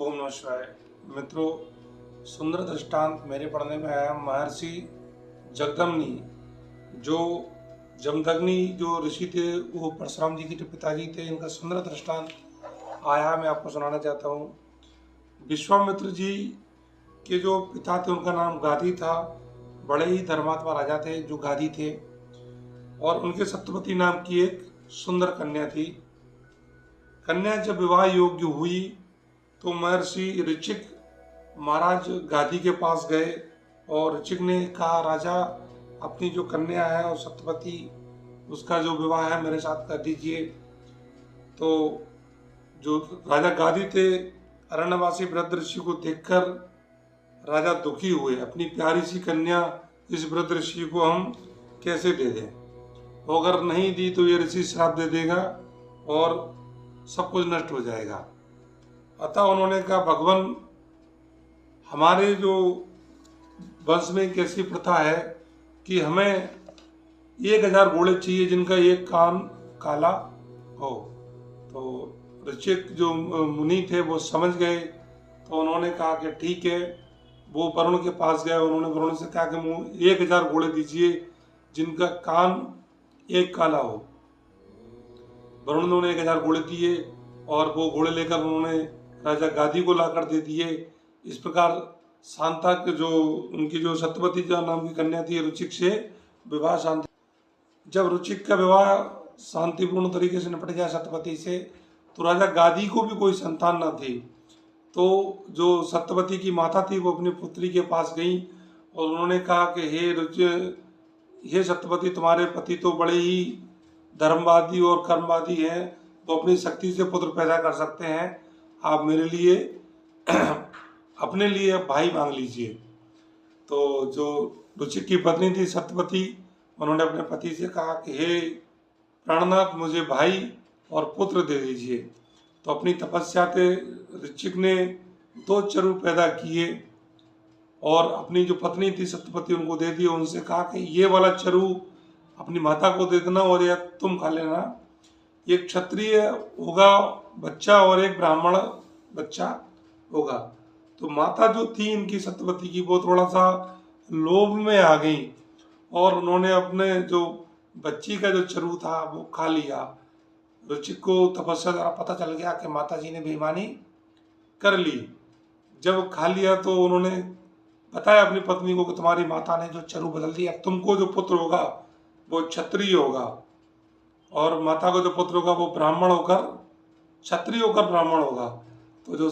ओम नमः शिवाय। मित्रों, सुंदर दृष्टांत मेरे पढ़ने में आया महर्षि जगदम्नि, जो जमदग्नि जो ऋषि थे, वो परशुराम जी के जो पिताजी थे, इनका सुंदर दृष्टांत आया मैं आपको सुनाना चाहता हूँ। विश्वामित्र जी के जो पिता थे उनका नाम गादी था। बड़े ही धर्मात्मा राजा थे जो गादी थे, और उनके सत्यवती नाम की एक सुंदर कन्या थी। कन्या जब विवाह योग्य हुई तो महर्षि ऋचिक महाराज गादी के पास गए और ऋचिक ने कहा, राजा अपनी जो कन्या है और सत्यवती, उसका जो विवाह है मेरे साथ कर दीजिए। तो जो राजा गादी थे, अरण्यवासी वृद्ध ऋषि को देखकर राजा दुखी हुए। अपनी प्यारी सी कन्या इस वृद्ध ऋषि को हम कैसे दे दें, वो अगर नहीं दी तो ये ऋषि श्राप दे देगा और सब कुछ नष्ट हो जाएगा। अतः उन्होंने कहा, भगवान, हमारे जो वंश में एक ऐसी प्रथा है कि हमें 1000 घोड़े चाहिए जिनका एक कान काला हो। तो ऋचिक जो मुनि थे वो समझ गए, तो उन्होंने कहा कि ठीक है। वो वरुण के पास गए, उन्होंने वरुण से कहा कि 1000 घोड़े दीजिए जिनका कान एक काला हो। वरुण ने उन्हें 1000 घोड़े दिए और वो घोड़े लेकर उन्होंने राजा गादी को लाकर दे दिए। इस प्रकार शांता के जो उनकी जो सत्यवती जो नाम की कन्या थी, रुचिक से विवाह शांति। जब रुचिक का विवाह शांतिपूर्ण तरीके से निपट गया सत्यवती से, तो राजा गादी को भी कोई संतान न थी। तो जो सत्यवती की माता थी वो अपनी पुत्री के पास गई और उन्होंने कहा कि हे सत्यवती, तुम्हारे पति तो बड़े ही धर्मवादी और कर्मवादी हैं, वो अपनी शक्ति से पुत्र पैदा कर सकते हैं। आप मेरे लिए अपने लिए भाई मांग लीजिए। तो जो रुचिक की पत्नी थी सत्यवती, उन्होंने अपने पति से कहा कि हे प्राणनाथ, मुझे भाई और पुत्र दे दीजिए। तो अपनी तपस्या से ऋचिक ने 2 चरु पैदा किए और अपनी जो पत्नी थी सत्यवती उनको दे दिए। उनसे कहा कि ये वाला चरु अपनी माता को दे देना और यह तुम खा लेना। एक क्षत्रिय होगा बच्चा और एक ब्राह्मण बच्चा होगा। तो माता जो थी इनकी सत्यवती की, वो थोड़ा सा लोभ में आ गई और उन्होंने अपने जो बच्ची का जो चरु था वो खा लिया। ऋचिक को तपस्या द्वारा पता चल गया कि माता जी ने बेईमानी कर ली। जब खा लिया तो उन्होंने बताया अपनी पत्नी को कि तुम्हारी माता ने जो चरु बदल दिया, तुमको जो पुत्र होगा वो क्षत्रिय होगा और माता को जो पुत्र होगा वो ब्राह्मण होकर क्षत्रिय होकर ब्राह्मण होगा। तो जो